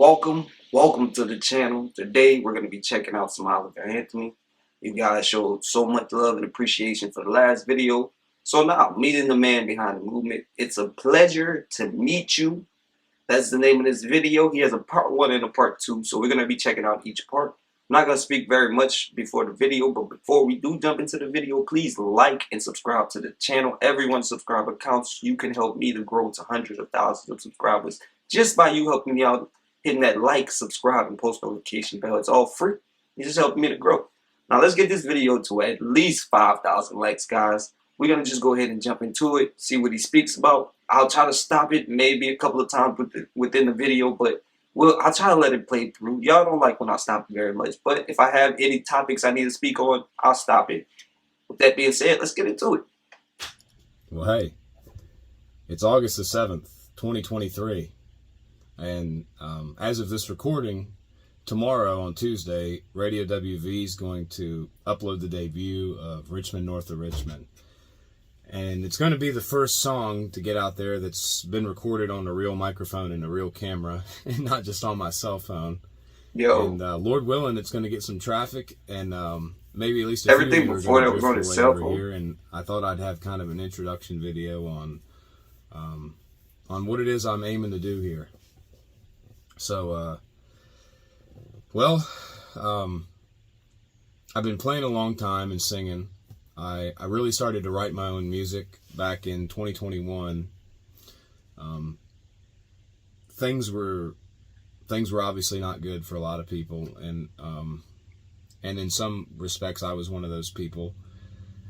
welcome to the channel. Today we're going to be checking out some Oliver Anthony. You guys showed so much love and appreciation for the last video. So now, meeting the man behind the movement. It's a pleasure to meet you. That's the name of this video. He has a part 1 and a part 2, so we're going to be checking out each part. I'm not going to speak very much before the video, but before we do jump into the video, please like and subscribe to the channel. Everyone's subscriber counts. You can help me to grow to hundreds of thousands of subscribers just by you helping me out, hitting that like, subscribe, and post notification bell. It's all free. You just helping me to grow. Now let's get this video to at least 5,000 likes, guys. We're going to just go ahead and jump into it, see what he speaks about. I'll try to stop it maybe a couple of times within the video, but I'll try to let it play through. Y'all don't like when I stop it very much, but if I have any topics I need to speak on, I'll stop it. With that being said, let's get into it. Well, hey, it's August the 7th, 2023, and as of this recording, tomorrow on Tuesday, Radio WV is going to upload the debut of Richmond, North of Richmond. And it's going to be the first song to get out there that's been recorded on a real microphone and a real camera, and not just on my cell phone. Yo. And Lord willing, it's going to get some traffic, and maybe at least everything before that was on his cell phone. Here, and I thought I'd have kind of an introduction video on what it is I'm aiming to do here. So, I've been playing a long time and singing. I really started to write my own music back in 2021. Things were obviously not good for a lot of people, and in some respects I was one of those people.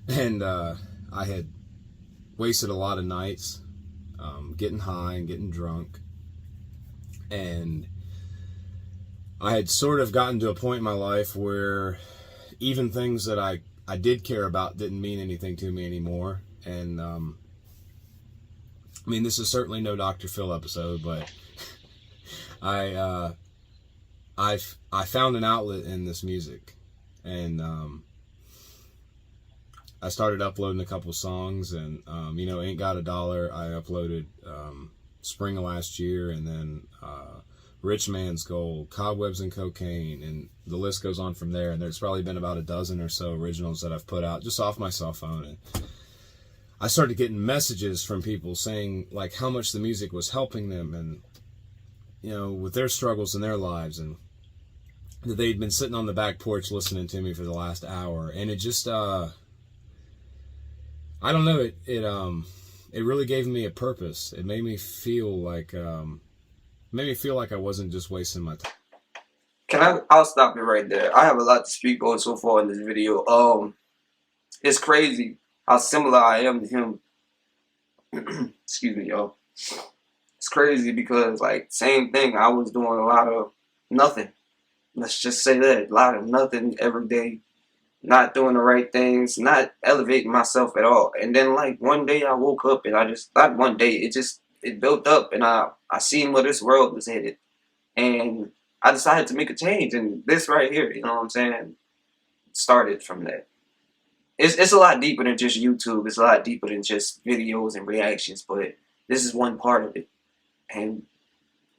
And I had wasted a lot of nights getting high and getting drunk, and I had sort of gotten to a point in my life where even things that I did care about didn't mean anything to me anymore. And I mean, this is certainly no Dr. Phil episode, but I found an outlet in this music, and I started uploading a couple songs, and Ain't Got a Dollar I uploaded spring of last year, and then Rich Man's Gold, Cobwebs and Cocaine, and the list goes on from there. And there's probably been about a dozen or so originals that I've put out just off my cell phone. And I started getting messages from people saying like how much the music was helping them, and with their struggles in their lives, and that they'd been sitting on the back porch listening to me for the last hour. And it just I don't know, it really gave me a purpose. It made me feel like I wasn't just wasting my time. I'll stop it right there. I have a lot to speak on so far in this video. It's crazy how similar I am to him. Excuse me, y'all. It's crazy because, like, same thing. I was doing a lot of nothing. Let's just say that. A lot of nothing every day. Not doing the right things. Not elevating myself at all. And then, like, one day I woke up and not one day, it built up, and I seen where this world was headed. And I decided to make a change, and this right here, you know what I'm saying, started from that. It's a lot deeper than just YouTube. It's a lot deeper than just videos and reactions, but this is one part of it. And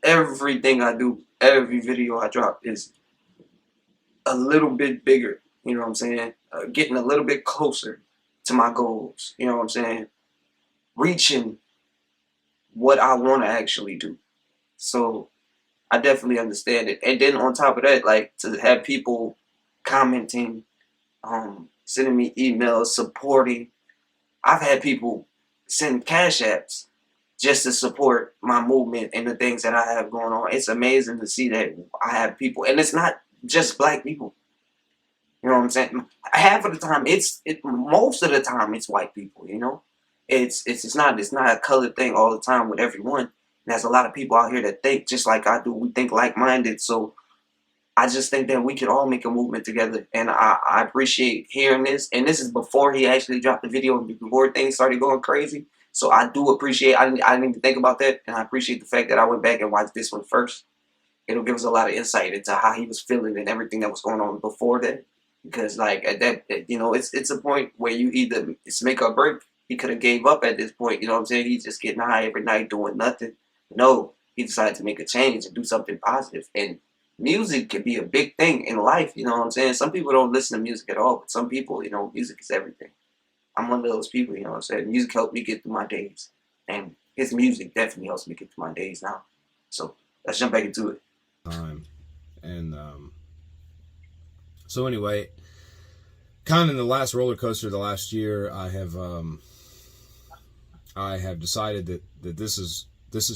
everything I do, every video I drop is a little bit bigger, you know what I'm saying, getting a little bit closer to my goals, you know what I'm saying, reaching what I want to actually do. So I definitely understand it. And then on top of that, like, to have people commenting, sending me emails, supporting. I've had people send cash apps just to support my movement and the things that I have going on. It's amazing to see that I have people, and it's not just black people. You know what I'm saying? Half of the time, most of the time it's white people. It's not a colored thing all the time with everyone. There's a lot of people out here that think just like I do. We think like-minded. So I just think that we could all make a movement together. And I appreciate hearing this. And this is before he actually dropped the video and before things started going crazy. So I do appreciate, I didn't even think about that. And I appreciate the fact that I went back and watched this one first. It'll give us a lot of insight into how he was feeling and everything that was going on before that. Because, like, at that, it's a point where you either, it's make or break. He could have gave up at this point, you know what I'm saying? He's just getting high every night doing nothing. No, he decided to make a change and do something positive. And music can be a big thing in life, you know what I'm saying? Some people don't listen to music at all, but some people, you know, music is everything. I'm one of those people, you know what I'm saying? Music helped me get through my days. And his music definitely helps me get through my days now. So let's jump back into it. Time. And so anyway, kind of in the last roller coaster of the last year, I have decided that this is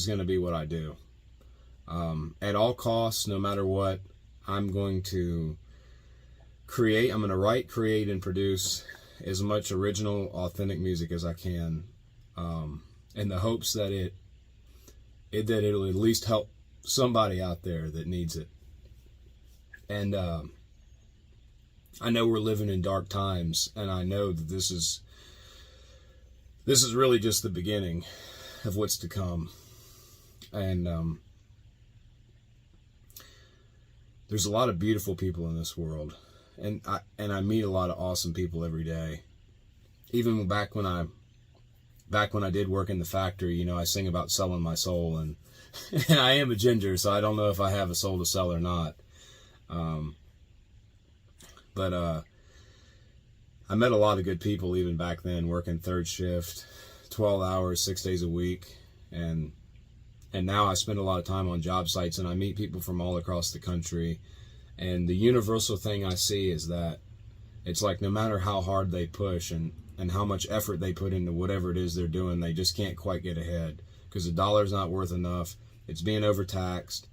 going to be what I do. At all costs, no matter what, I'm going to create. I'm going to write, create, and produce as much original, authentic music as I can, in the hopes that it'll at least help somebody out there that needs it. And I know we're living in dark times, and I know that this is really just the beginning of what's to come. And there's a lot of beautiful people in this world, and I meet a lot of awesome people every day. Even back when I did work in the factory, you know, I sing about selling my soul, and and I am a ginger, so I don't know if I have a soul to sell or not. But I met a lot of good people even back then, working third shift, 12 hours, 6 days a week, and now I spend a lot of time on job sites, and I meet people from all across the country. And the universal thing I see is that it's like no matter how hard they push and how much effort they put into whatever it is they're doing, they just can't quite get ahead because the dollar's not worth enough. It's being overtaxed.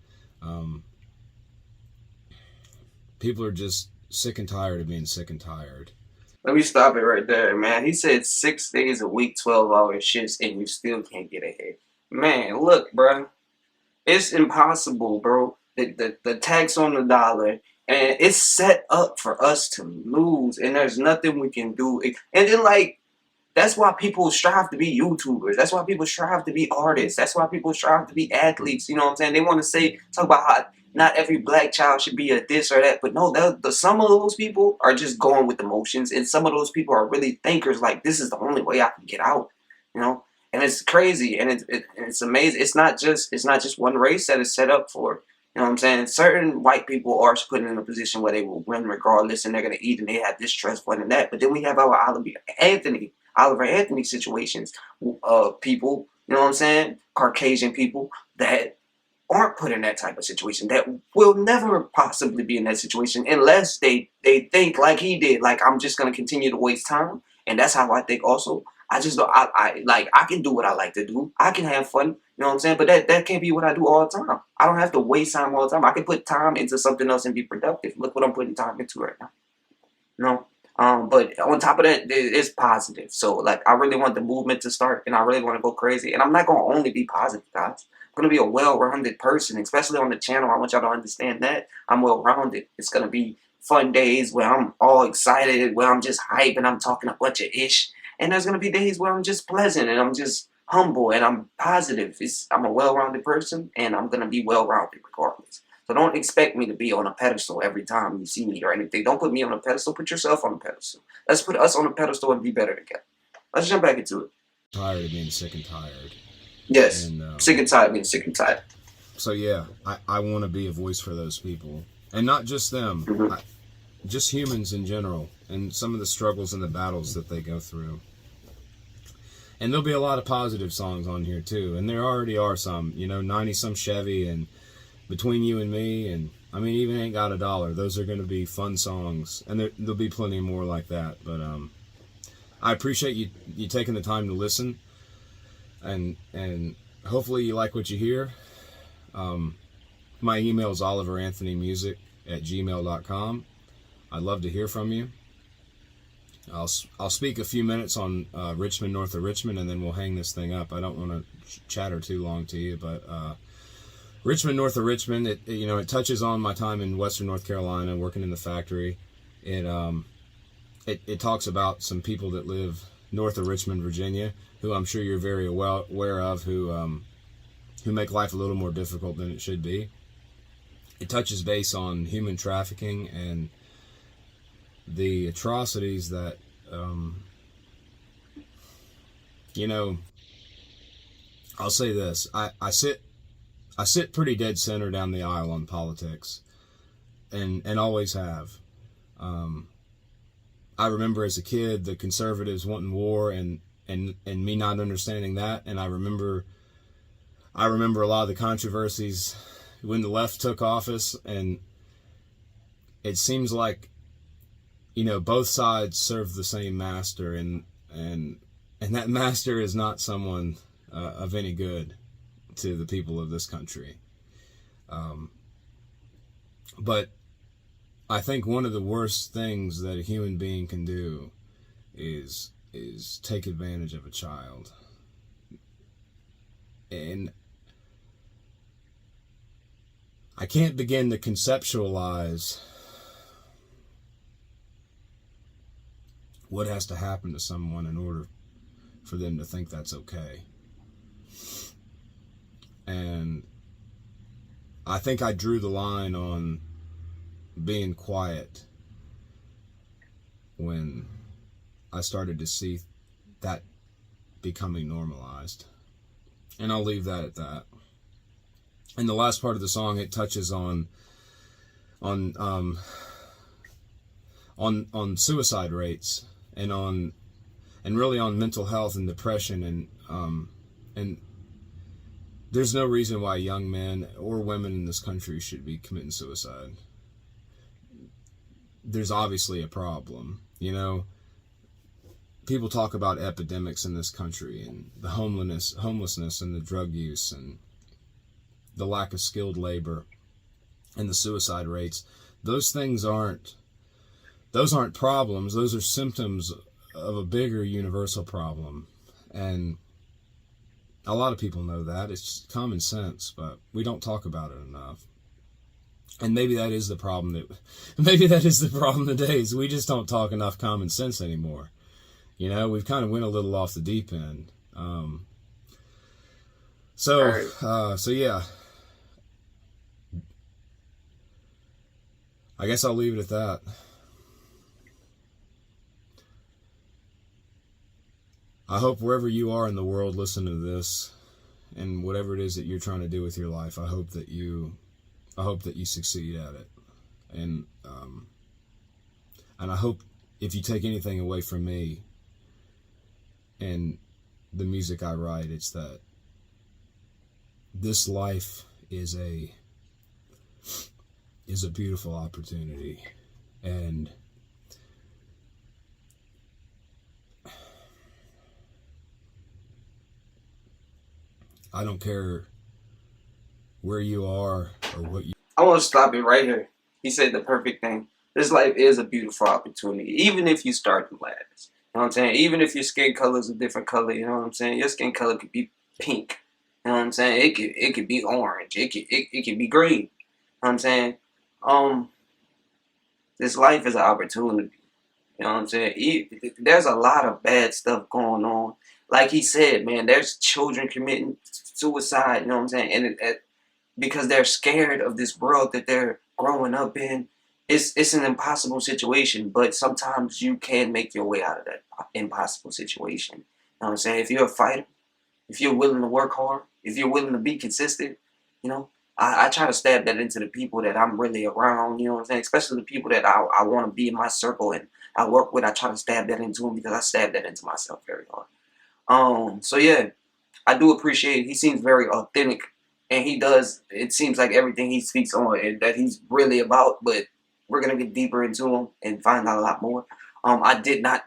People are just sick and tired of being sick and tired. Let me stop it right there, man. He said 6 days a week, 12-hour shifts, and you still can't get ahead. Man, look, bro. It's impossible, bro. The tax on the dollar, and it's set up for us to lose, and there's nothing we can do. And then, like, that's why people strive to be YouTubers. That's why people strive to be artists. That's why people strive to be athletes. You know what I'm saying? They want to talk about how not every black child should be a this or that. But no, some of those people are just going with emotions. And some of those people are really thinkers. Like, this is the only way I can get out. You know? And it's crazy. And it's amazing. It's not just one race that is set up for. You know what I'm saying? Certain white people are put in a position where they will win regardless. And they're going to eat. And they have this trust fund and that. But then we have our Oliver Anthony situations, people, you know what I'm saying, Caucasian people that aren't put in that type of situation, that will never possibly be in that situation unless they think like he did, like I'm just gonna continue to waste time. And that's how I think also. I just don't, I can do what I like to do. I can have fun, you know what I'm saying? But that can't be what I do all the time. I don't have to waste time all the time. I can put time into something else and be productive. Look what I'm putting time into right now. You know? But on top of that, it's positive. So, like, I really want the movement to start, and I really want to go crazy. And I'm not going to only be positive, guys. I'm going to be a well-rounded person, especially on the channel. I want y'all to understand that I'm well-rounded. It's going to be fun days where I'm all excited, where I'm just hype, and I'm talking a bunch of ish. And there's going to be days where I'm just pleasant, and I'm just humble, and I'm positive. I'm a well-rounded person, and I'm going to be well-rounded regardless. So don't expect me to be on a pedestal every time you see me or anything. Don't put me on a pedestal. Put yourself on a pedestal. Let's put us on a pedestal and be better together. Let's jump back into it. Tired of being sick and tired. Yes. And, sick and tired of being sick and tired. So, yeah, I want to be a voice for those people. And not just them. Mm-hmm. Just humans in general. And some of the struggles and the battles that they go through. And there'll be a lot of positive songs on here, too. And there already are some. You know, 90-some Chevy and Between You and Me, and I mean, even Ain't Got a Dollar. Those are going to be fun songs, and there'll be plenty more like that. But I appreciate you taking the time to listen, and hopefully you like what you hear. My email is oliveranthonymusic@gmail.com. I'd love to hear from you. I'll speak a few minutes on Richmond, north of Richmond, and then we'll hang this thing up. I don't want to chatter too long to you, but Richmond, north of Richmond, it touches on my time in Western North Carolina, working in the factory. It talks about some people that live north of Richmond, Virginia, who I'm sure you're very well aware of, who make life a little more difficult than it should be. It touches base on human trafficking and the atrocities that, I'll say this. I sit I sit pretty dead center down the aisle on politics, and always have. I remember as a kid the conservatives wanting war and me not understanding that, and I remember a lot of the controversies when the left took office, and it seems like, you know, both sides serve the same master, and that master is not someone of any good to the people of this country. But I think one of the worst things that a human being can do is take advantage of a child. And I can't begin to conceptualize what has to happen to someone in order for them to think that's okay. And I think I drew the line on being quiet when I started to see that becoming normalized. And I'll leave that at that. In the last part of the song, it touches on suicide rates and really on mental health and depression, and there's no reason why young men or women in this country should be committing suicide. There's obviously a problem, you know. People talk about epidemics in this country and the homelessness and the drug use and the lack of skilled labor and the suicide rates. Those things aren't problems. Those are symptoms of a bigger universal problem. And a lot of people know that. It's just common sense, but we don't talk about it enough. And maybe that is the problem today, is we just don't talk enough common sense anymore. You know, we've kind of went a little off the deep end. So yeah. I guess I'll leave it at that. I hope wherever you are in the world listening to this, and whatever it is that you're trying to do with your life, I hope that you succeed at it. And I hope, if you take anything away from me and the music I write, it's that this life is a beautiful opportunity, and I don't care where you are or what you... I want to stop it right here. He said the perfect thing. This life is a beautiful opportunity, even if you start the last. You know what I'm saying? Even if your skin color is a different color, you know what I'm saying? Your skin color could be pink. You know what I'm saying? It could be orange. It could be green. You know what I'm saying? This life is an opportunity. You know what I'm saying? There's a lot of bad stuff going on. Like he said, man, there's children committing suicide, you know what I'm saying? And because they're scared of this world that they're growing up in. It's an impossible situation, but sometimes you can make your way out of that impossible situation. You know what I'm saying? If you're a fighter, if you're willing to work hard, if you're willing to be consistent, you know, I try to stab that into the people that I'm really around, you know what I'm saying? Especially the people that I want to be in my circle and I work with. I try to stab that into them because I stab that into myself very hard. So yeah, I do appreciate it. He seems very authentic, and he does. It seems like everything he speaks on and that he's really about. But we're gonna get deeper into him and find out a lot more. I did not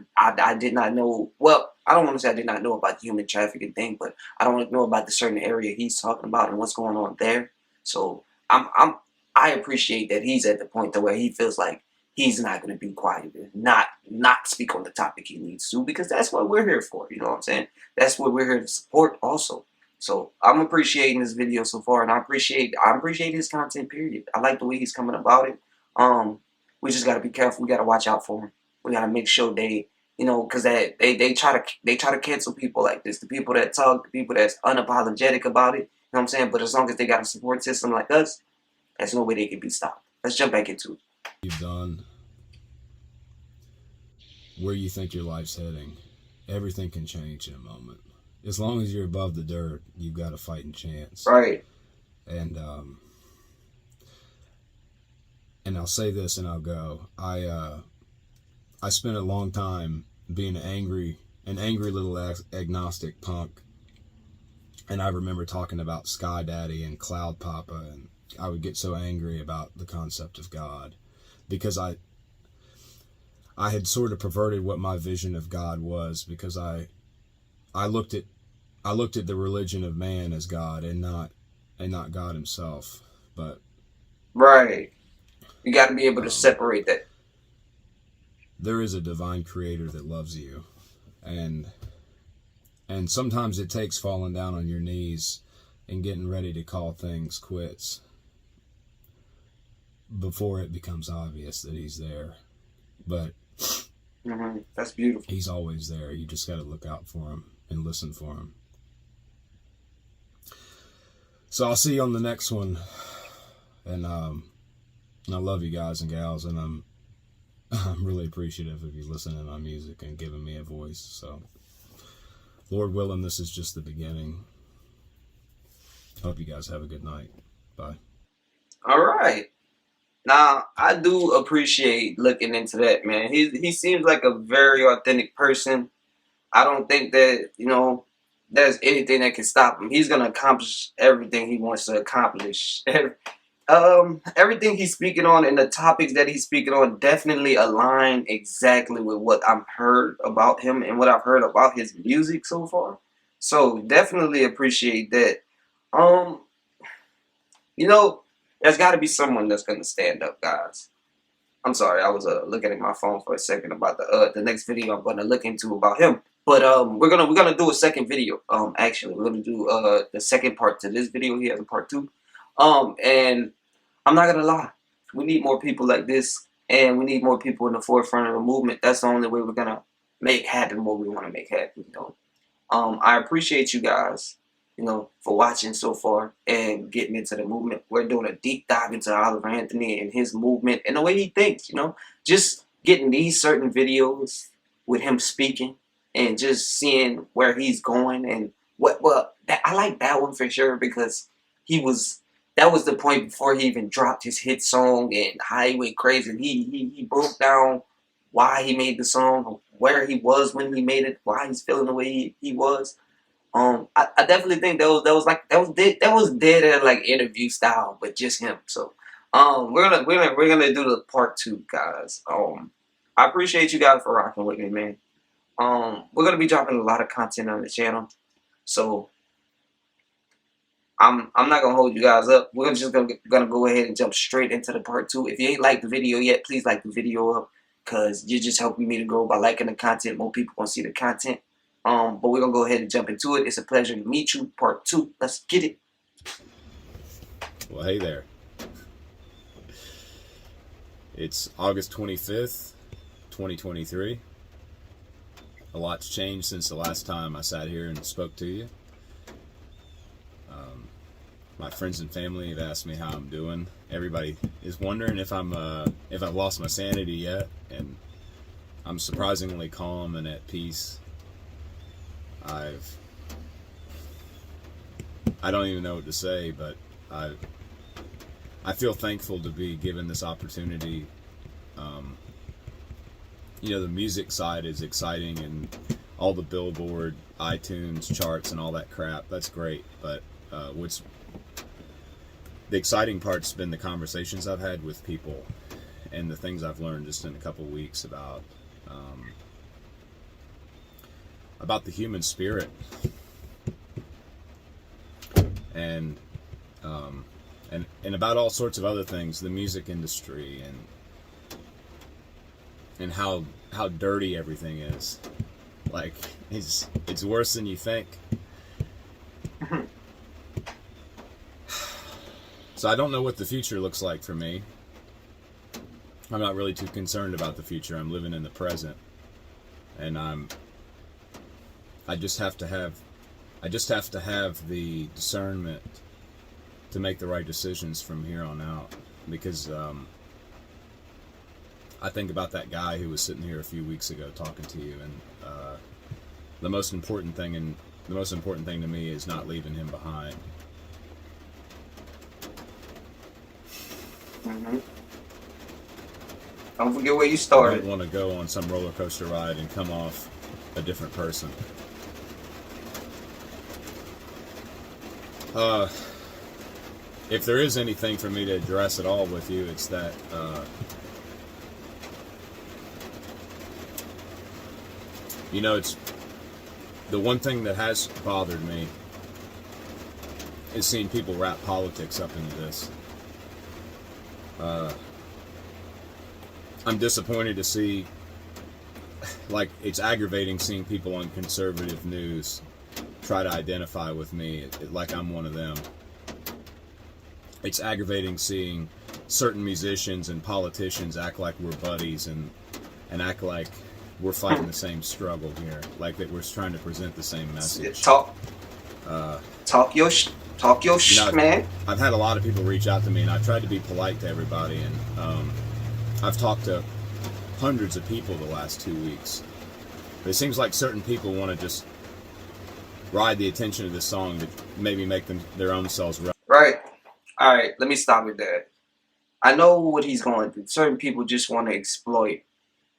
know. Well, I don't want to say I did not know about the human trafficking thing, but I don't know about the certain area he's talking about and what's going on there. So I appreciate that he's at the point to where he feels like he's not going to be quiet and not speak on the topic he needs to, because that's what we're here for. You know what I'm saying? That's what we're here to support also. So I'm appreciating this video so far, and I appreciate his content, period. I like the way he's coming about it. We just gotta be careful. We gotta watch out for him. We gotta make sure they, you know, because they try to cancel people like this. The people that talk, the people that's unapologetic about it. You know what I'm saying? But as long as they got a support system like us, there's no way they can be stopped. Let's jump back into it. You've done, where you think your life's heading, everything can change in a moment. As long as you're above the dirt, you've got a fighting chance. Right. And I'll say this and I'll go. I spent a long time being an angry little agnostic punk. And I remember talking about Sky Daddy and Cloud Papa, and I would get so angry about the concept of God because I had sort of perverted what my vision of God was, because I looked at the religion of man as God and not God himself. But Right. You got to be able to separate that. There is a divine creator that loves you, and sometimes it takes falling down on your knees and getting ready to call things quits before it becomes obvious that he's there. But that's beautiful. He's always there. You just got to look out for him and listen for him. So I'll see you on the next one. And I love you guys and gals, and I'm really appreciative of you listening to my music and giving me a voice. So Lord willing, this is just the beginning. Hope you guys have a good night. Bye. All right. Now, I do appreciate looking into that, man. He seems like a very authentic person. I don't think that, there's anything that can stop him. He's going to accomplish everything he wants to accomplish. Everything he's speaking on and the topics that he's speaking on definitely align exactly with what I've heard about him and what I've heard about his music so far. So definitely appreciate that. There's got to be someone that's going to stand up, guys. I'm sorry, I was looking at my phone for a second about the next video I'm going to look into about him. But we're gonna do a second video. Actually, we're gonna do the second part to this video. He has a part 2. And I'm not gonna lie, we need more people like this, and we need more people in the forefront of the movement. That's the only way we're gonna make happen what we want to make happen. I appreciate you guys, for watching so far and getting into the movement. We're doing a deep dive into Oliver Anthony and his movement and the way he thinks. Just getting these certain videos with him speaking and just seeing where he's going and I like that one for sure, because that was the point before he even dropped his hit song and how he went crazy. He broke down why he made the song, where he was when he made it, why he's feeling the way he was. I definitely think that was dead at like interview style, but just him. So we're gonna do the part 2, guys. I appreciate you guys for rocking with me, man. We're gonna be dropping a lot of content on the channel, so I'm not gonna hold you guys up. We're just gonna go ahead and jump straight into the part 2. If you ain't liked the video yet, please like the video up, cause you're just helping me to grow by liking the content. More people gonna see the content. But we're gonna go ahead and jump into it. It's a pleasure to meet you. Part 2. Let's get it. Well, hey there. It's August 25th, 2023. A lot's changed since the last time I sat here and spoke to you. My friends and family have asked me how I'm doing. Everybody is wondering if I've lost my sanity yet, and I'm surprisingly calm and at peace. I don't even know what to say, but I feel thankful to be given this opportunity. The music side is exciting, and all the Billboard, iTunes charts and all that crap, that's great. But what's the exciting part's been the conversations I've had with people and the things I've learned just in a couple weeks about the human spirit and about all sorts of other things, the music industry and how dirty everything is. Like, it's worse than you think. So I don't know what the future looks like for me. I'm not really too concerned about the future. I'm living in the present, and I just have to have the discernment to make the right decisions from here on out, because I think about that guy who was sitting here a few weeks ago talking to you, and the most important thing to me is not leaving him behind. Hmm. Don't forget where you I don't started. want to go on some roller coaster ride and come off a different person. If there is anything for me to address at all with you, it's that it's the one thing that has bothered me is seeing people wrap politics up into this. I'm disappointed to see, like, it's aggravating seeing people on conservative news try to identify with me like I'm one of them. It's aggravating seeing certain musicians and politicians act like we're buddies and act like we're fighting the same struggle here, like that we're trying to present the same message. Talk your man. I've had a lot of people reach out to me, and I've tried to be polite to everybody, and I've talked to hundreds of people the last 2 weeks. But it seems like certain people want to just ride the attention of this song to maybe make them their own selves right. All right, let me stop with that. I know what he's going through. Certain people just want to exploit.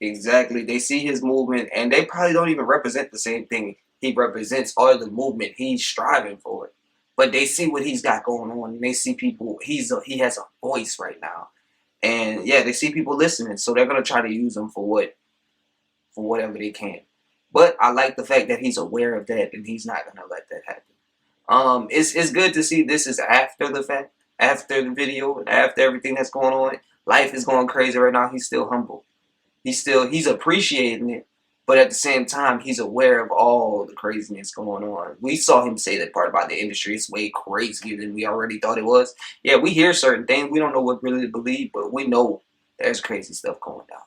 Exactly. They see his movement, and they probably don't even represent the same thing he represents or the movement he's striving for it. But they see what he's got going on, and they see people. He has a voice right now, and yeah, they see people listening, so they're gonna try to use him for whatever they can. But I like the fact that he's aware of that, and he's not gonna let that happen. It's good to see this is after the fact, after the video, and after everything that's going on. Life is going crazy right now. He's still humble. He's appreciating it, but at the same time, he's aware of all the craziness going on. We saw him say that part about the industry is way crazier than we already thought it was. Yeah, we hear certain things. We don't know what really to believe, but we know there's crazy stuff going down.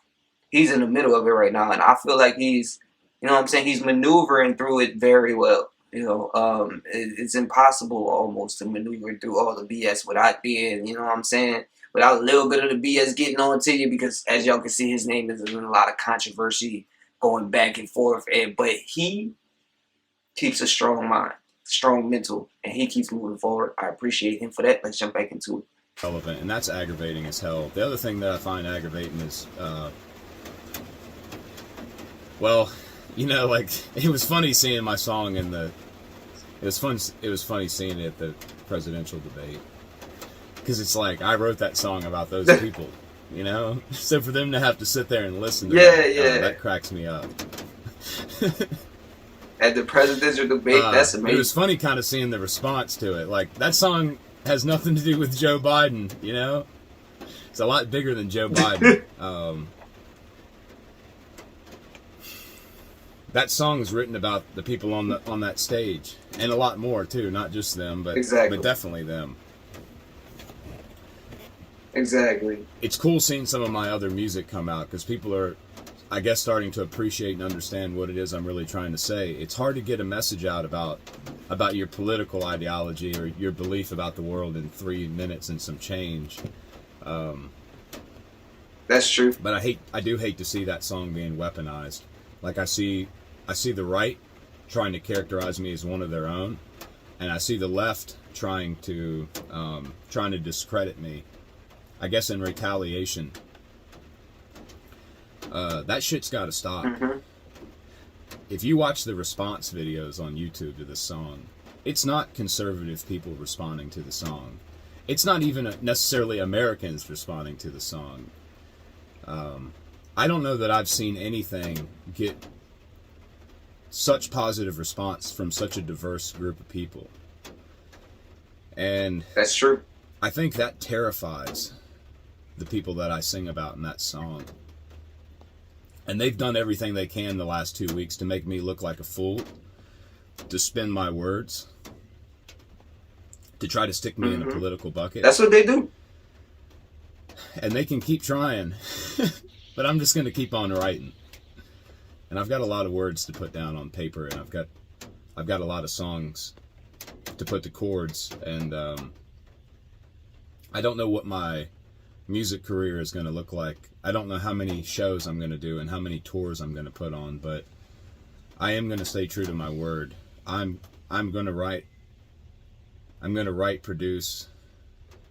He's in the middle of it right now, and I feel like he's he's maneuvering through it very well. It's impossible almost to maneuver through all the BS without being, without a little bit of the BS getting on to you, because as y'all can see, his name is in a lot of controversy going back and forth, but he keeps a strong mind, strong mental, and he keeps moving forward. I appreciate him for that. Let's jump back into it. relevant, and that's aggravating as hell. The other thing that I find aggravating is, like, it was funny seeing my song in the. It was funny seeing it at the presidential debate, because it's like I wrote that song about those people, So for them to have to sit there and listen to that cracks me up. At the presidential debate, that's amazing. It was funny kind of seeing the response to it. Like, that song has nothing to do with Joe Biden, It's a lot bigger than Joe Biden. That song is written about the people on that stage, and a lot more too, not just them, but definitely them. Exactly. It's cool seeing some of my other music come out, because people are, I guess, starting to appreciate and understand what it is I'm really trying to say. It's hard to get a message out about your political ideology or your belief about the world in 3 minutes and some change. That's true. But I do hate to see that song being weaponized. Like, I see the right trying to characterize me as one of their own, and I see the left trying to discredit me, I guess in retaliation. That shit's got to stop. Mm-hmm. If you watch the response videos on YouTube to this song, it's not conservative people responding to the song. It's not even necessarily Americans responding to the song. I don't know that I've seen anything get such positive response from such a diverse group of people. And that's true. I think that terrifies the people that I sing about in that song. And they've done everything they can the last 2 weeks to make me look like a fool, to spin my words, to try to stick me in a political bucket. That's what they do. And they can keep trying, but I'm just going to keep on writing. And I've got a lot of words to put down on paper, and I've got a lot of songs to put to chords, and I don't know what my music career is going to look like. I don't know how many shows I'm going to do and how many tours I'm going to put on, but I am going to stay true to my word. I'm going to write, produce,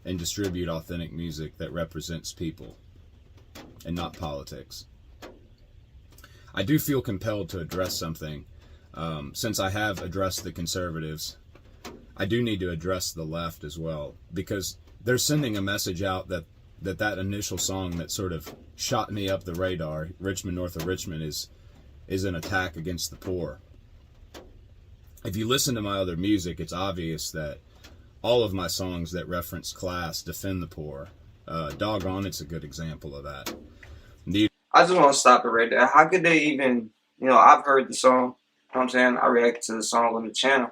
and distribute authentic music that represents people and not politics. I do feel compelled to address something. Since I have addressed the conservatives, I do need to address the left as well, because they're sending a message out that initial song that sort of shot me up the radar, Richmond, North of Richmond, is an attack against the poor. If you listen to my other music, it's obvious that all of my songs that reference class defend the poor. Doggone, it's a good example of that. I just want to stop it right there. How could they even, I've heard the song, you know what I'm saying? I reacted to the song on the channel.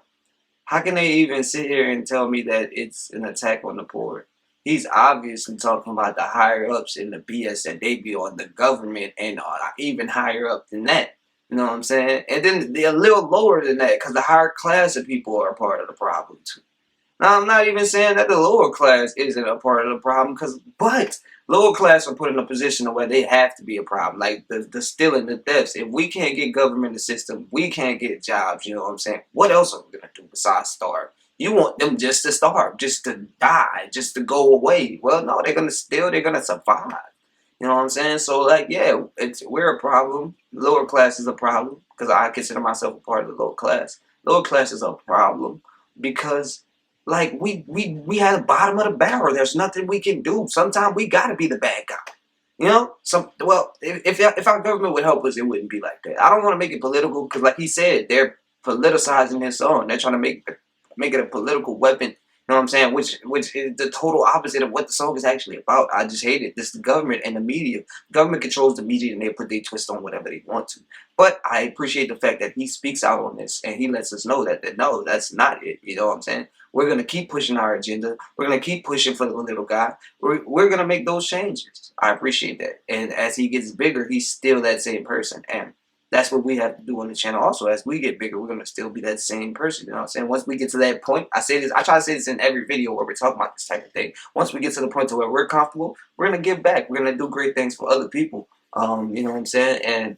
How can they even sit here and tell me that it's an attack on the poor? He's obviously talking about the higher ups in the BS that they be on, the government, and even higher up than that. You know what I'm saying? And then they're a little lower than that, because the higher class of people are a part of the problem too. Now, I'm not even saying that the lower class isn't a part of the problem, but lower class are put in a position where they have to be a problem. Like the stealing, the thefts. If we can't get government assistance, we can't get jobs, you know what I'm saying? What else are we going to do besides starve? You want them just to starve, just to die, just to go away. Well, no, they're going to steal, they're going to survive. You know what I'm saying? So, like, yeah, we're a problem. Lower class is a problem, because I consider myself a part of the lower class. Lower class is a problem because, like, we had the bottom of the barrel. There's nothing we can do. Sometimes we got to be the bad guy. You know? If our government would help us, it wouldn't be like that. I don't want to make it political because, like he said, they're politicizing his song. They're trying to make it a political weapon. You know what I'm saying? Which is the total opposite of what the song is actually about. I just hate it. This is the government and the media. Government controls the media and they put their twist on whatever they want to. But I appreciate the fact that he speaks out on this and he lets us know that no, that's not it. You know what I'm saying? We're going to keep pushing our agenda. We're going to keep pushing for the little guy. We're going to make those changes. I appreciate that. And as he gets bigger, he's still that same person. And that's what we have to do on the channel also. As we get bigger, we're going to still be that same person. You know what I'm saying? Once we get to that point, I try to say this in every video where we're talking about this type of thing. Once we get to the point to where we're comfortable, we're going to give back. We're going to do great things for other people. You know what I'm saying? And,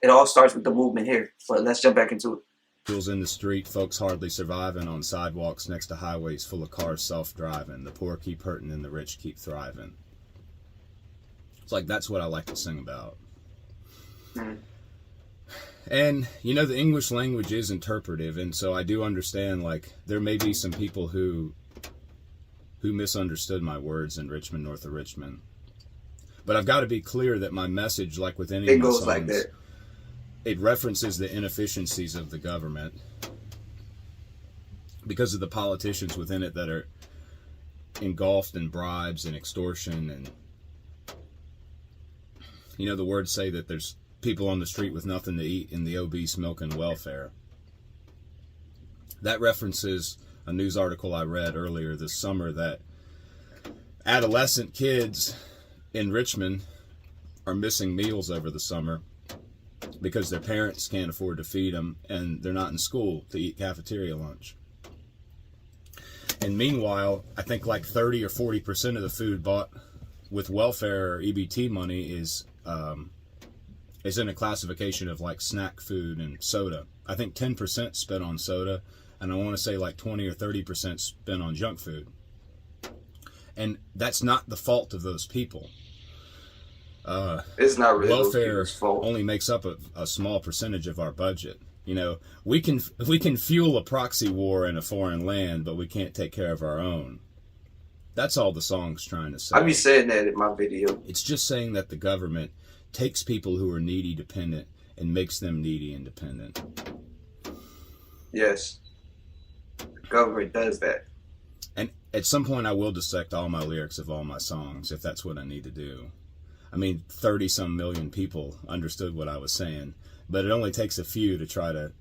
it all starts with the movement here. But let's jump back into it. Schools in the street, folks hardly surviving on sidewalks next to highways full of cars self-driving. The poor keep hurting and the rich keep thriving. It's like, that's what I like to sing about. Mm-hmm. And, the English language is interpretive, and so I do understand, like, there may be some people who misunderstood my words in Richmond, North of Richmond. But I've got to be clear that my message, like with any of my songs, like that. It references the inefficiencies of the government because of the politicians within it that are engulfed in bribes and extortion. And, the words say that there's people on the street with nothing to eat and the obese milking welfare. That references a news article I read earlier this summer that adolescent kids in Richmond are missing meals over the summer because their parents can't afford to feed them and they're not in school to eat cafeteria lunch. And meanwhile, I think like 30 or 40% of the food bought with welfare or EBT money is in a classification of like snack food and soda. I think 10% spent on soda, and I want to say like 20 or 30% spent on junk food. And that's not the fault of those people. It's not really welfare fault. Only makes up a small percentage of our budget. We can fuel a proxy war in a foreign land, but we can't take care of our own. That's all the song's trying to say. I be saying that in my video. It's just saying that the government takes people who are needy dependent and makes them needy independent. Yes. The government does that. And at some point I will dissect all my lyrics of all my songs if that's what I need to do. I mean, 30-some million people understood what I was saying, but it only takes a few to try to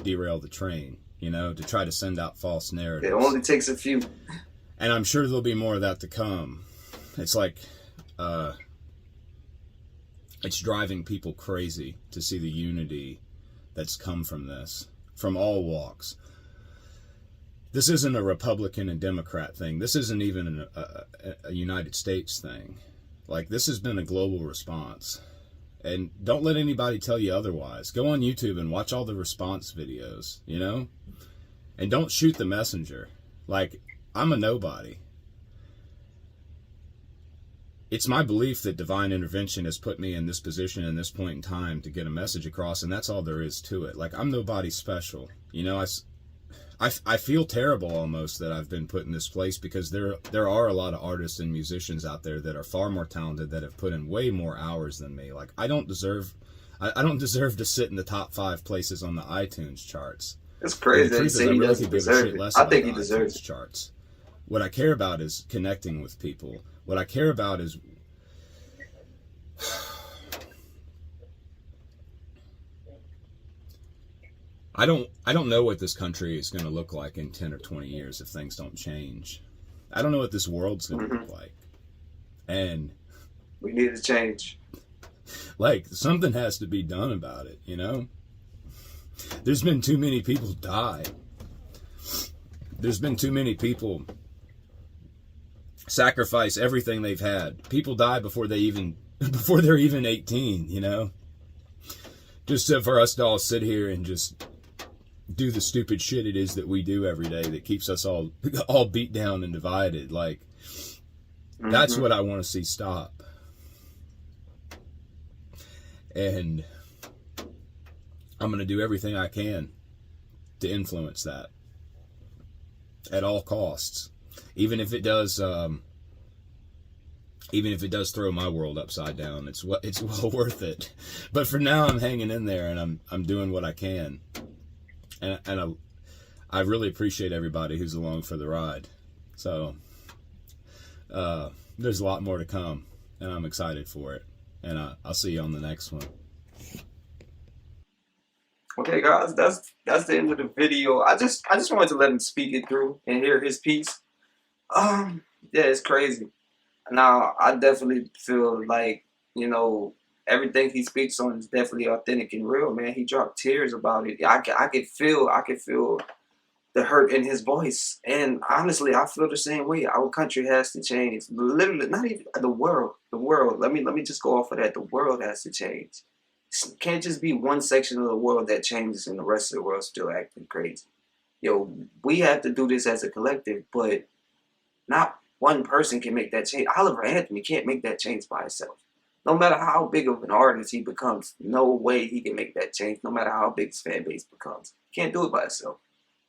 derail the train, to try to send out false narratives. It only takes a few. And I'm sure there'll be more of that to come. It's like, it's driving people crazy to see the unity that's come from this, from all walks. This isn't a Republican and Democrat thing. This isn't even a United States thing. Like, this has been a global response. And don't let anybody tell you otherwise. Go on YouTube and watch all the response videos, And don't shoot the messenger. Like, I'm a nobody. it's my belief that divine intervention has put me in this position in this point in time to get a message across, and that's all there is to it. Like, I'm nobody special. You know, I feel terrible almost that I've been put in this place, because there are a lot of artists and musicians out there that are far more talented, that have put in way more hours than me. Like, I don't deserve to sit in the top 5 places on the iTunes charts. It's crazy. The truth is, I really could give a shit less about the iTunes charts. What I care about is connecting with people. What I care about is I don't know what this country is going to look like in 10 or 20 years if things don't change. I don't know what this world's going to look like. And we need to change. Like, something has to be done about it, you know? There's been too many people die. There's been too many people sacrifice everything they've had. People die before they're even 18, you know? Just for us to all sit here and just do the stupid shit it is that we do every day that keeps us all beat down and divided. Like, that's what I want to see stop. And I'm going to do everything I can to influence that at all costs. Even if it does throw my world upside down, it's well worth it. But for now, I'm hanging in there, and I'm doing what I can. And I really appreciate everybody who's along for the ride. So there's a lot more to come, and I'm excited for it. And I'll see you on the next one. Okay, guys, that's the end of the video. I just wanted to let him speak it through and hear his piece. Yeah, it's crazy. Now, I definitely feel like, you know, everything he speaks on is definitely authentic and real, man. He dropped tears about it. I could feel the hurt in his voice. And honestly, I feel the same way. Our country has to change. Literally, not even the world. The world. Let me just go off of that. The world has to change. It can't just be one section of the world that changes and the rest of the world still acting crazy. Yo, we have to do this as a collective, but not one person can make that change. Oliver Anthony can't make that change by himself. No matter how big of an artist he becomes, no way he can make that change, no matter how big his fan base becomes. He can't do it by himself.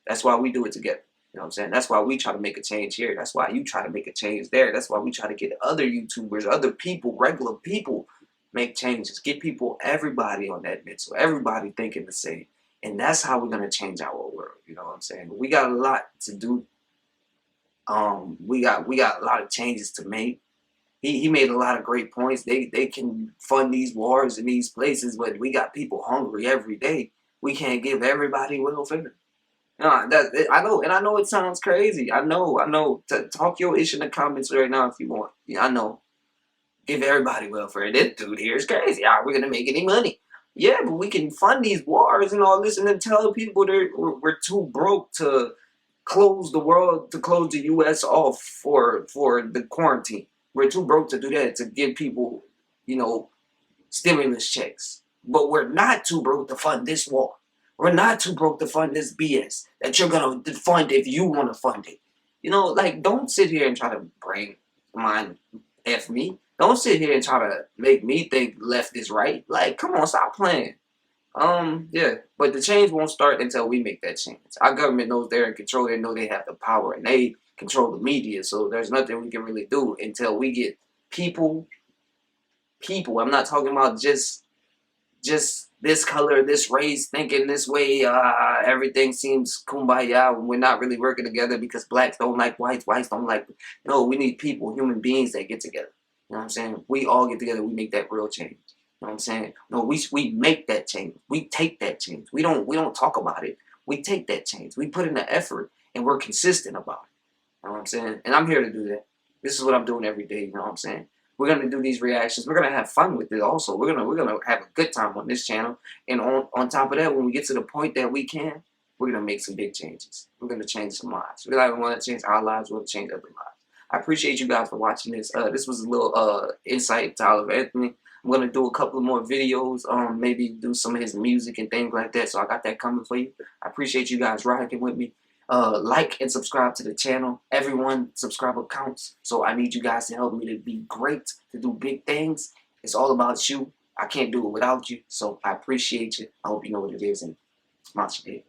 That's why we do it together. You know what I'm saying? That's why we try to make a change here. That's why you try to make a change there. That's why we try to get other YouTubers, other people, regular people, make changes. Get people, everybody on that mental, everybody thinking the same. And that's how we're going to change our world. You know what I'm saying? But we got a lot to do. We got a lot of changes to make. He made a lot of great points. They can fund these wars in these places, but we got people hungry every day. We can't give everybody welfare. I know, and I know it sounds crazy. I know. Talk your ish in the comments right now if you want. Yeah, I know. Give everybody welfare. This dude here is crazy. Are we gonna make any money? Yeah, but we can fund these wars and all this, and then tell people we're too broke to close the world, to close the U.S. off for the quarantine. We're too broke to do that, to give people, you know, stimulus checks. But we're not too broke to fund this war. We're not too broke to fund this BS that you're going to fund if you want to fund it. You know, like, don't sit here and try to F me. Don't sit here and try to make me think left is right. Like, come on, stop playing. Yeah, but the change won't start until we make that change. Our government knows they're in control. They know they have the power, and they control the media. So there's nothing we can really do until we get people. I'm not talking about just this color, this race, thinking this way. Everything seems kumbaya when we're not really working together because blacks don't like whites, whites don't like. No, we need people, human beings that get together. You know what I'm saying? We all get together. We make that real change. You know what I'm saying? No, we make that change. We take that change. We don't talk about it. We take that change. We put in the effort, and we're consistent about it. You know what I'm saying? And I'm here to do that. This is what I'm doing every day. You know what I'm saying? We're gonna do these reactions. We're gonna have fun with it. Also, we're gonna have a good time on this channel. And on top of that, when we get to the point that we can, we're gonna make some big changes. We're gonna change some lives. We don't want to change our lives. We'll change other lives. I appreciate you guys for watching this. This was a little insight to Oliver Anthony. I'm gonna do a couple of more videos. Maybe do some of his music and things like that. So I got that coming for you. I appreciate you guys rocking with me. Like and subscribe to the channel. Everyone subscriber counts. So I need you guys to help me to be great, to do big things. It's all about you. I can't do it without you. So I appreciate you. I hope you know what it is and much it.